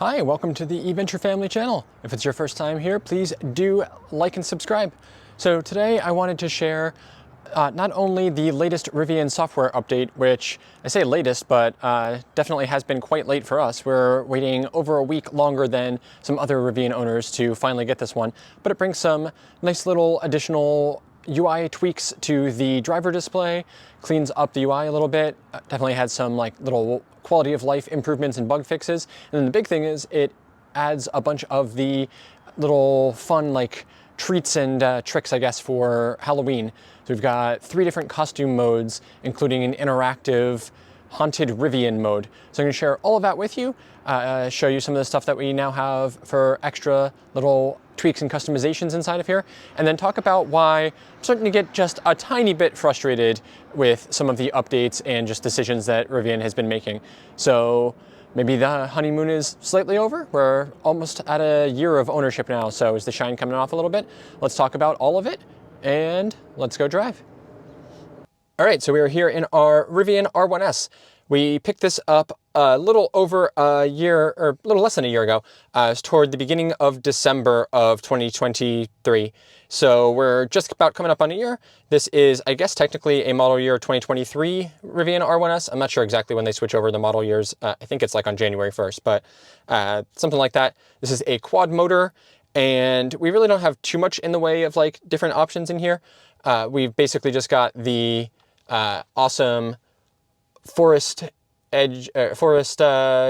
Hi, welcome to the eVenture Family channel. If it's your first time here, please do like and subscribe. So today I wanted to share not only the latest Rivian software update, which I say latest, but definitely has been quite late for us. We're waiting over a week longer than some other Rivian owners to finally get this one, but it brings some nice little additional UI tweaks to the driver display, cleans up the UI a little bit, definitely had some like little quality of life improvements and bug fixes. And then the big thing is it adds a bunch of the little fun like treats and tricks, I guess, for Halloween. So we've got 3 different costume modes, including an interactive haunted Rivian mode. So I'm going to share all of that with you, show you some of the stuff that we now have for extra little tweaks and customizations inside of here, and then talk about why I'm starting to get just a tiny bit frustrated with some of the updates and just decisions that Rivian has been making. So maybe the honeymoon is slightly over. We're almost at a year of ownership now, so is the shine coming off a little bit? Let's talk about all of it, and let's go drive. All right, so we are here in our Rivian R1S. We picked this up a little over a year, or a little less than a year ago. It's toward the beginning of December of 2023. So we're just about coming up on a year. This is, I guess, technically a model year 2023 Rivian R1S. I'm not sure exactly when they switch over the model years. I think it's like on January 1st, but something like that. This is a quad motor, and we really don't have too much in the way of like different options in here. We've basically just got the awesome forest edge,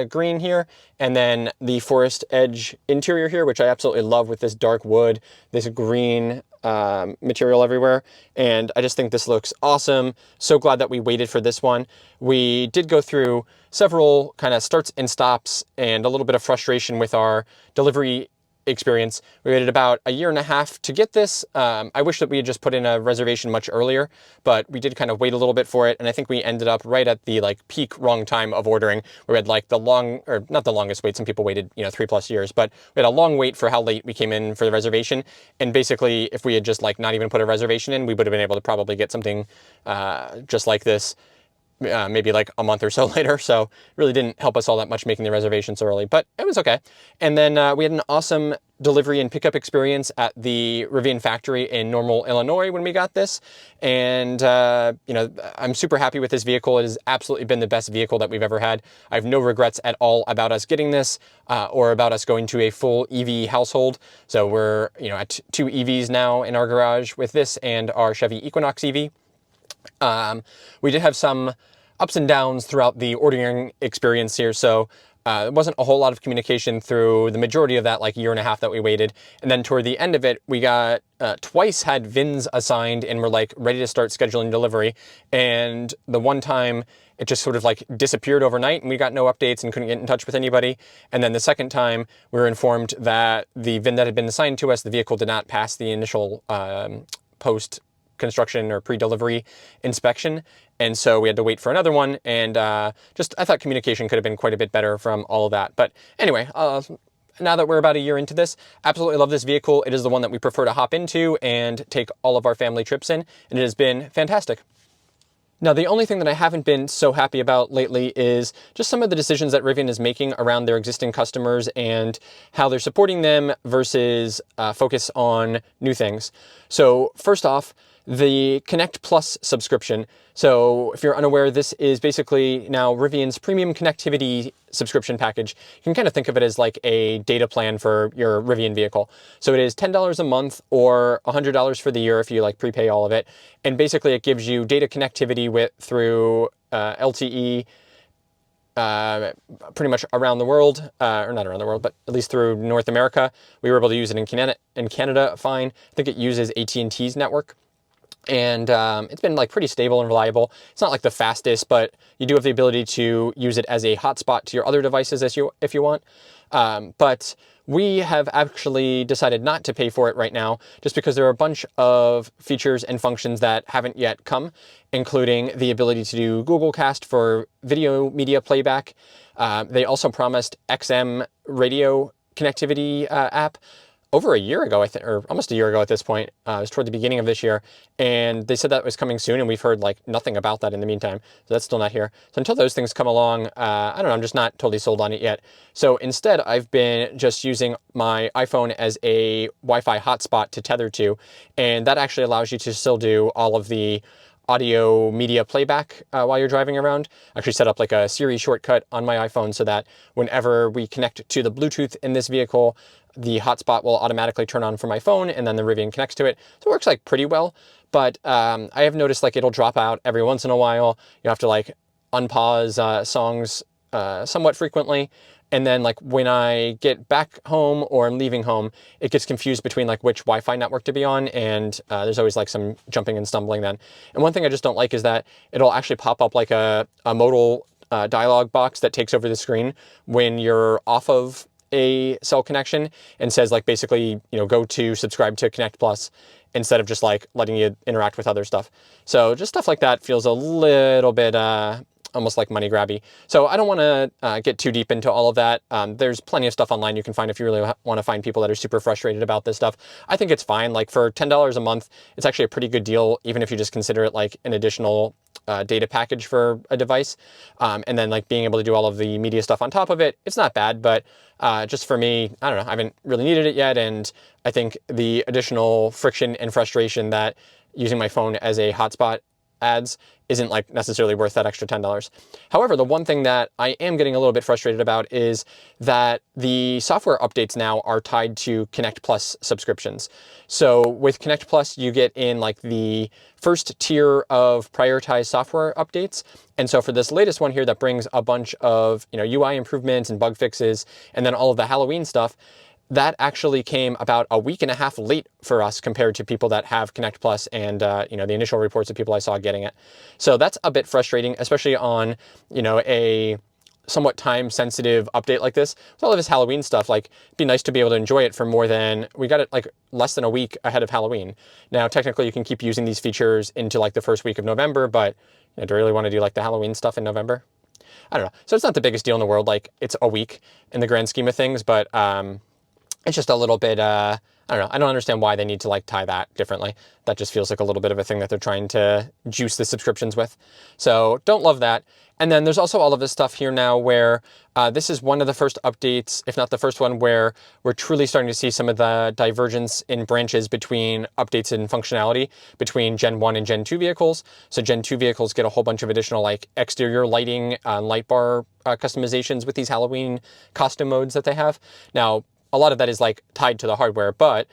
green here, and then the forest edge interior here, which I absolutely love with this dark wood, this green material everywhere, and I just think this looks awesome. So glad that we waited for this one. We did go through several kind of starts and stops and a little bit of frustration with our delivery experience. We waited about a year and a half to get this. I wish that we had just put in a reservation much earlier, but we did kind of wait a little bit for it, and I think we ended up right at the like peak wrong time of ordering. We had like the long, or not the longest wait, some people waited 3+ years, but we had a long wait for how late we came in for the reservation. And basically if we had just like not even put a reservation in, we would have been able to probably get something just like this maybe like a month or so later. So it really didn't help us all that much making the reservation so early, but it was okay. And then we had an awesome delivery and pickup experience at the Rivian factory in Normal, Illinois when we got this. And, I'm super happy with this vehicle. It has absolutely been the best vehicle that we've ever had. I have no regrets at all about us getting this or about us going to a full EV household. So we're, at 2 EVs now in our garage with this and our Chevy Equinox EV. We did have some ups and downs throughout the ordering experience here, so there wasn't a whole lot of communication through the majority of that like year and a half that we waited. And then toward the end of it, we got twice had VINs assigned and were like ready to start scheduling delivery. And the one time it just sort of like disappeared overnight and we got no updates and couldn't get in touch with anybody. And then the second time we were informed that the VIN that had been assigned to us, the vehicle did not pass the initial post construction or pre-delivery inspection, and so we had to wait for another one. And I thought communication could have been quite a bit better from all of that. But anyway, now that we're about a year into this, absolutely love this vehicle. It is the one that we prefer to hop into and take all of our family trips in, and it has been fantastic. Now, the only thing that I haven't been so happy about lately is just some of the decisions that Rivian is making around their existing customers and how they're supporting them versus focus on new things. So first off, the Connect Plus subscription. So if you're unaware, this is basically now Rivian's premium connectivity subscription package. You can kind of think of it as like a data plan for your Rivian vehicle. So it is $10 a month or $100 for the year if you like prepay all of it. And basically it gives you data connectivity through LTE pretty much around the world, or not around the world, but at least through North America. We were able to use it in Canada fine. I think it uses AT&T's network. And it's been like pretty stable and reliable. It's not like the fastest, but you do have the ability to use it as a hotspot to your other devices if you want. But we have actually decided not to pay for it right now, just because there are a bunch of features and functions that haven't yet come, including the ability to do Google Cast for video media playback. They also promised XM radio connectivity app over a year ago, I think, or almost a year ago at this point. It was toward the beginning of this year, and they said that was coming soon, and we've heard like nothing about that in the meantime. So that's still not here. So until those things come along, I don't know, I'm just not totally sold on it yet. So instead, I've been just using my iPhone as a Wi-Fi hotspot to tether to, and that actually allows you to still do all of the audio media playback while you're driving around. I actually set up like a Siri shortcut on my iPhone so that whenever we connect to the Bluetooth in this vehicle, the hotspot will automatically turn on for my phone, and then the Rivian connects to it. So it works like pretty well, but I have noticed like it'll drop out every once in a while. You have to like unpause songs somewhat frequently. And then like when I get back home or I'm leaving home, it gets confused between like which Wi-Fi network to be on. And there's always like some jumping and stumbling then. And one thing I just don't like is that it'll actually pop up like a modal dialog box that takes over the screen when you're off of a cell connection and says like basically, you know, go to subscribe to Connect Plus instead of just like letting you interact with other stuff. So just stuff like that feels a little bit almost like money grabby. So I don't want to get too deep into all of that. There's plenty of stuff online you can find if you really want to find people that are super frustrated about this stuff. I think it's fine. Like for $10 a month, it's actually a pretty good deal, even if you just consider it like an additional data package for a device. And then like being able to do all of the media stuff on top of it, it's not bad, but just for me, I don't know, I haven't really needed it yet. And I think the additional friction and frustration that using my phone as a hotspot adds isn't like necessarily worth that extra $10. However, the one thing that I am getting a little bit frustrated about is that the software updates now are tied to Connect Plus subscriptions. So with Connect Plus, you get in like the first tier of prioritized software updates. And so for this latest one here that brings a bunch of, you know, UI improvements and bug fixes, and then all of the Halloween stuff, that actually came about a week and a half late for us compared to people that have Connect Plus and, you know, the initial reports of people I saw getting it. So that's a bit frustrating, especially on, you know, a somewhat time-sensitive update like this. With all of this Halloween stuff, like, it'd be nice to be able to enjoy it for more than, we got it like less than a week ahead of Halloween. Now, technically, you can keep using these features into like the first week of November, but you know, do I really want to do like the Halloween stuff in November? I don't know. So it's not the biggest deal in the world. Like, it's a week in the grand scheme of things, but it's just a little bit, I don't know. I don't understand why they need to like tie that differently. That just feels like a little bit of a thing that they're trying to juice the subscriptions with. So don't love that. And then there's also all of this stuff here now where this is one of the first updates, if not the first one, where we're truly starting to see some of the divergence in branches between updates and functionality between Gen 1 and Gen 2 vehicles. So Gen 2 vehicles get a whole bunch of additional like exterior lighting, light bar customizations with these Halloween costume modes that they have. Now, a lot of that is like tied to the hardware, but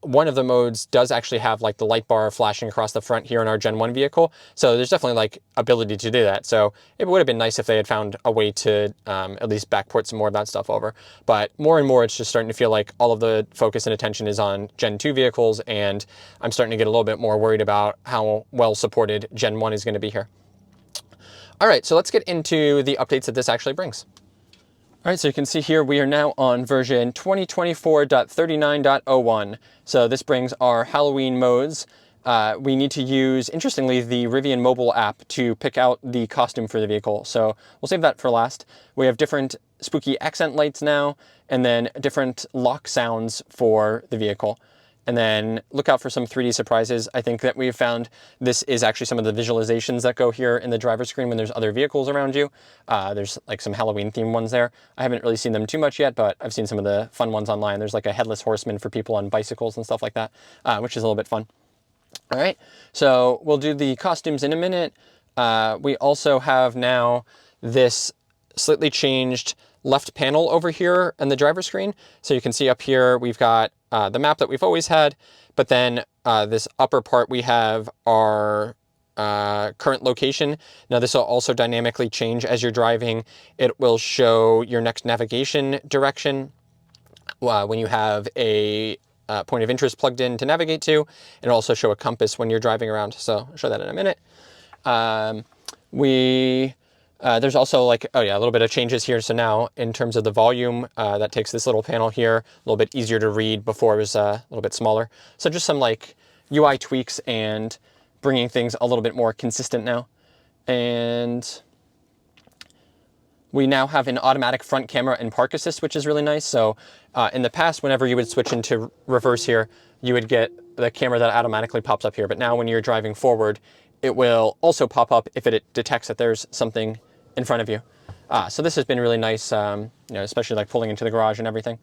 one of the modes does actually have like the light bar flashing across the front here in our Gen 1 vehicle. So there's definitely like ability to do that. So it would have been nice if they had found a way to at least backport some more of that stuff over. But more and more, it's just starting to feel like all of the focus and attention is on Gen 2 vehicles. And I'm starting to get a little bit more worried about how well supported Gen 1 is going to be here. All right, so let's get into the updates that this actually brings. All right, so you can see here we are now on version 2024.39.01. So this brings our Halloween modes. We need to use, interestingly, the Rivian mobile app to pick out the costume for the vehicle. So we'll save that for last. We have different spooky accent lights now, and then different lock sounds for the vehicle. And then look out for some 3D surprises. I think that we've found this is actually some of the visualizations that go here in the driver's screen when there's other vehicles around you. There's like some Halloween themed ones there. I haven't really seen them too much yet, but I've seen some of the fun ones online. There's like a headless horseman for people on bicycles and stuff like that, which is a little bit fun. All right, so we'll do the costumes in a minute. We also have now this slightly changed left panel over here in the driver's screen. So you can see up here, we've got the map that we've always had, but then this upper part, we have our current location. Now this will also dynamically change as you're driving. It will show your next navigation direction when you have a point of interest plugged in to navigate to. It'll also show a compass when you're driving around. So I'll show that in a minute. There's also like, oh yeah, a little bit of changes here. So now in terms of the volume, that takes this little panel here, a little bit easier to read. Before it was a little bit smaller. So just some like UI tweaks and bringing things a little bit more consistent now. And we now have an automatic front camera and park assist, which is really nice. So in the past, whenever you would switch into reverse here, you would get the camera that automatically pops up here. But now when you're driving forward, it will also pop up if it detects that there's something in front of you. So this has been really nice, you know, especially like pulling into the garage and everything.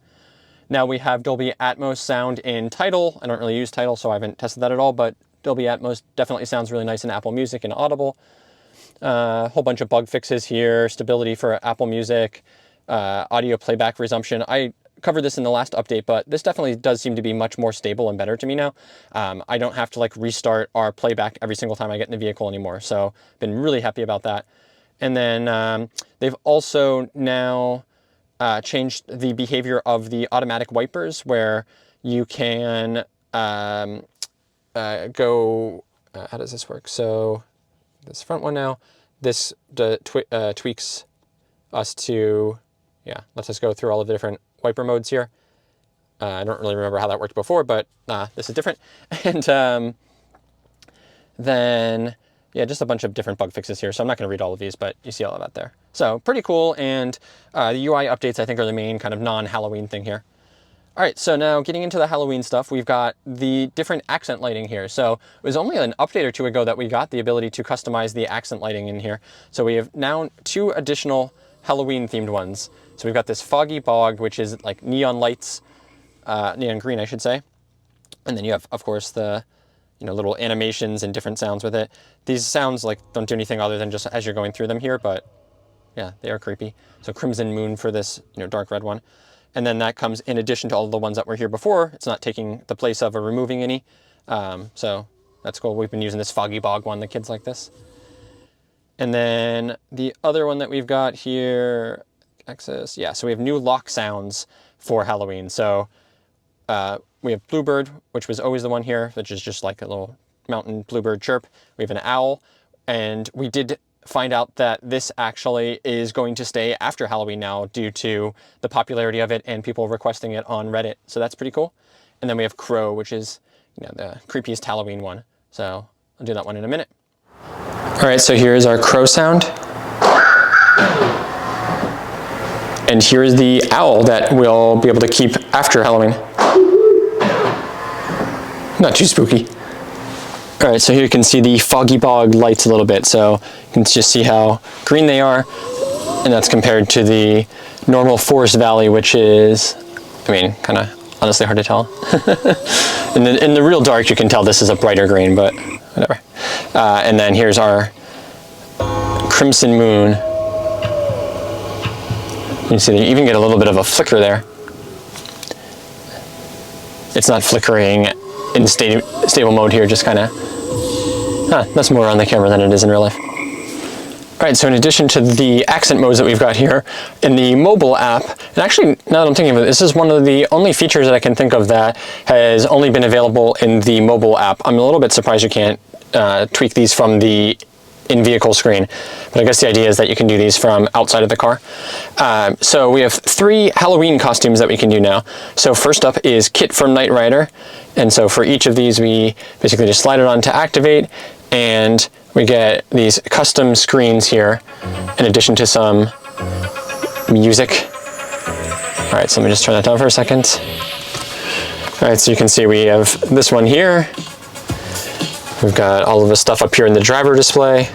Now we have Dolby Atmos sound in Tidal. I don't really use Tidal, so I haven't tested that at all, but Dolby Atmos definitely sounds really nice in Apple Music and Audible. A whole bunch of bug fixes here, stability for Apple Music, audio playback resumption. I covered this in the last update, but this definitely does seem to be much more stable and better to me now. I don't have to like restart our playback every single time I get in the vehicle anymore, so been really happy about that. And then they've also now changed the behavior of the automatic wipers, where you can go, how does this work? So this front one now, this tweaks us to, yeah, lets us go through all of the different wiper modes here. I don't really remember how that worked before, but this is different. And then, yeah, just a bunch of different bug fixes here. So I'm not going to read all of these, but you see all of that there. So pretty cool. And the UI updates, I think, are the main kind of non-Halloween thing here. All right, so now getting into the Halloween stuff, we've got the different accent lighting here. So it was only an update or two ago that we got the ability to customize the accent lighting in here. So we have now 2 additional Halloween themed ones. So we've got this Foggy Bog, which is like neon lights, neon green, I should say. And then you have, of course, the, you know, little animations and different sounds with it. These sounds like don't do anything other than just as you're going through them here, but yeah, they are creepy. So Crimson Moon for this, you know, dark red one. And then that comes in addition to all the ones that were here before. It's not taking the place of or removing any. So that's cool. We've been using this Foggy Bog one. The kids like this. And then the other one that we've got here, access. Yeah, so we have new lock sounds for Halloween. So we have Bluebird, which was always the one here, which is just like a little mountain bluebird chirp. We have an owl, and we did find out that this actually is going to stay after Halloween now due to the popularity of it and people requesting it on Reddit. So that's pretty cool. And then we have Crow, which is, you know, the creepiest Halloween one. So I'll do that one in a minute. All right, so here's our crow sound. And here's the owl that we'll be able to keep after Halloween. Not too spooky. All right, so here you can see the Foggy Bog lights a little bit. So you can just see how green they are. And that's compared to the normal Forest Valley, which is, I mean, kind of honestly hard to tell. in the real dark, you can tell this is a brighter green, but whatever. And then here's our Crimson Moon. You can see that you even get a little bit of a flicker there. It's not flickering in stable mode here, just kind of, that's more on the camera than it is in real life. All right, so in addition to the accent modes that we've got here, in the mobile app, and actually, now that I'm thinking of it, this is one of the only features that I can think of that has only been available in the mobile app. I'm a little bit surprised you can't tweak these from the in-vehicle screen, but I guess the idea is that you can do these from outside of the car. So we have 3 Halloween costumes that we can do now. So first up is Kit from Knight Rider, and so for each of these we basically just slide it on to activate, and we get these custom screens here in addition to some music. All right, so let me just turn that down for a second. All right, so you can see we have this one here. We've got all of the stuff up here in the driver display.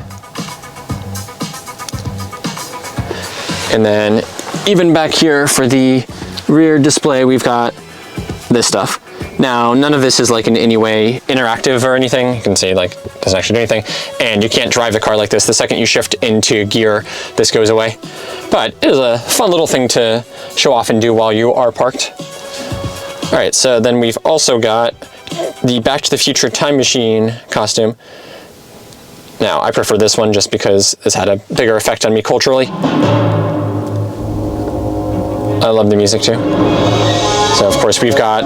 And then even back here for the rear display, we've got this stuff. Now, none of this is like in any way interactive or anything. You can see like it doesn't actually do anything. And you can't drive the car like this. The second you shift into gear, this goes away. But it is a fun little thing to show off and do while you are parked. All right, so then we've also got the Back to the Future Time Machine costume. Now, I prefer this one just because it's had a bigger effect on me culturally. I love the music too. So of course we've got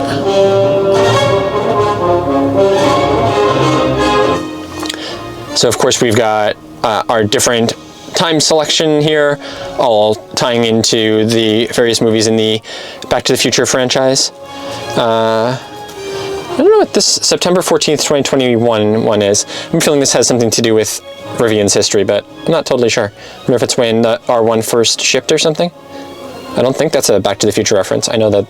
our different time selection here, all tying into the various movies in the Back to the Future franchise. I don't know what this September 14th, 2021 one is. I'm feeling this has something to do with Rivian's history, but I'm not totally sure. I wonder if it's when the R1 first shipped or something. I don't think that's a Back to the Future reference. I know that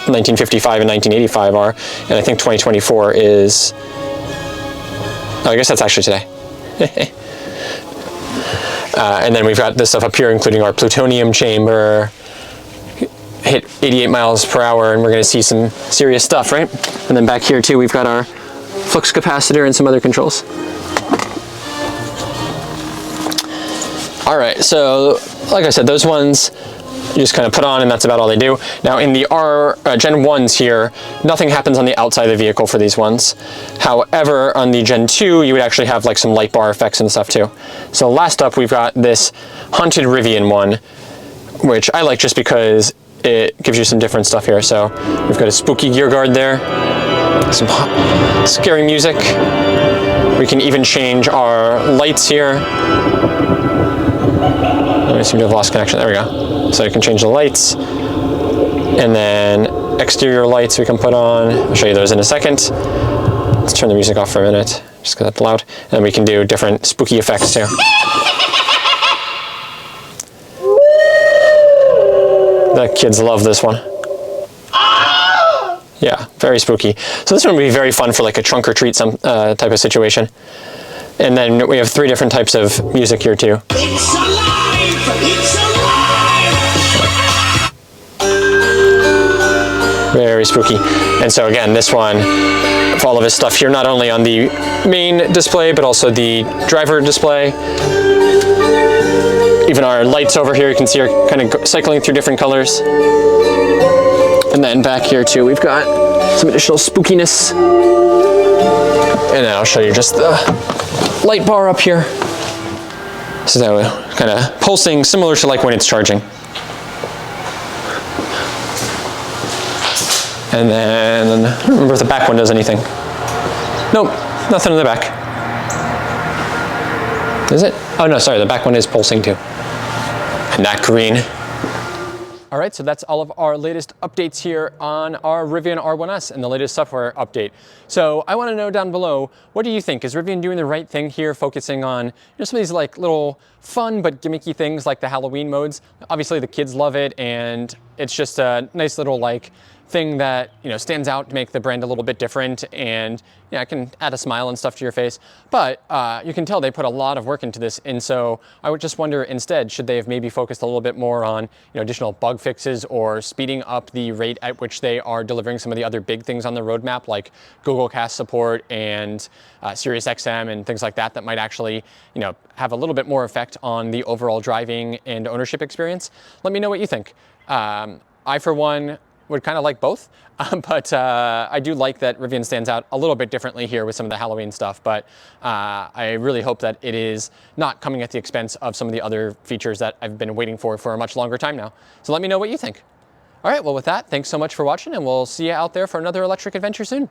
1955 and 1985 are, and I think 2024 is... Oh, I guess that's actually today. And then we've got this stuff up here, including our plutonium chamber. Hit 88 miles per hour, and we're going to see some serious stuff, right? And then back here too, we've got our flux capacitor and some other controls. All right, so like I said, those ones you just kind of put on, and that's about all they do. Now in the Gen 1s here, nothing happens on the outside of the vehicle for these ones. However, on the Gen 2, you would actually have like some light bar effects and stuff too. So last up, we've got this Haunted Rivian one, which I like just because it gives you some different stuff here. So we've got a spooky gear guard there, some scary music. We can even change our lights here. I seem to have lost connection. There we go. So you can change the lights, and then exterior lights we can put on. I'll show you those in a second. Let's turn the music off for a minute, just because that's loud. And we can do different spooky effects too. The kids love this one. Yeah, very spooky. So this one would be very fun for like a trunk or treat type of situation. And then we have 3 different types of music here too. It's alive! It's alive! Very spooky. And so again, this one, for all of his stuff here, not only on the main display, but also the driver display. Even our lights over here, you can see are kind of cycling through different colors. And then back here too, we've got some additional spookiness. And then I'll show you just the light bar up here. So kind of pulsing, similar to like when it's charging. And then, I don't remember if the back one does anything. Nope, nothing in the back. Is it? Oh no, sorry, the back one is pulsing too. And that green. All right, so that's all of our latest updates here on our Rivian R1S and the latest software update. So I want to know down below, what do you think? Is Rivian doing the right thing here, focusing on some of these like little fun but gimmicky things like the Halloween modes? Obviously the kids love it, and it's just a nice little like thing that stands out to make the brand a little bit different, and it can add a smile and stuff to your face. But you can tell they put a lot of work into this, and so I would just wonder instead, should they have maybe focused a little bit more on additional bug fixes or speeding up the rate at which they are delivering some of the other big things on the roadmap, like Google Cast support and Sirius XM and things like that, that might actually have a little bit more effect on the overall driving and ownership experience. Let me know what you think. I, for one, would kind of like both, but I do like that Rivian stands out a little bit differently here with some of the Halloween stuff, but I really hope that it is not coming at the expense of some of the other features that I've been waiting for a much longer time now. So let me know what you think. All right, well with that, thanks so much for watching, and we'll see you out there for another electric adventure soon.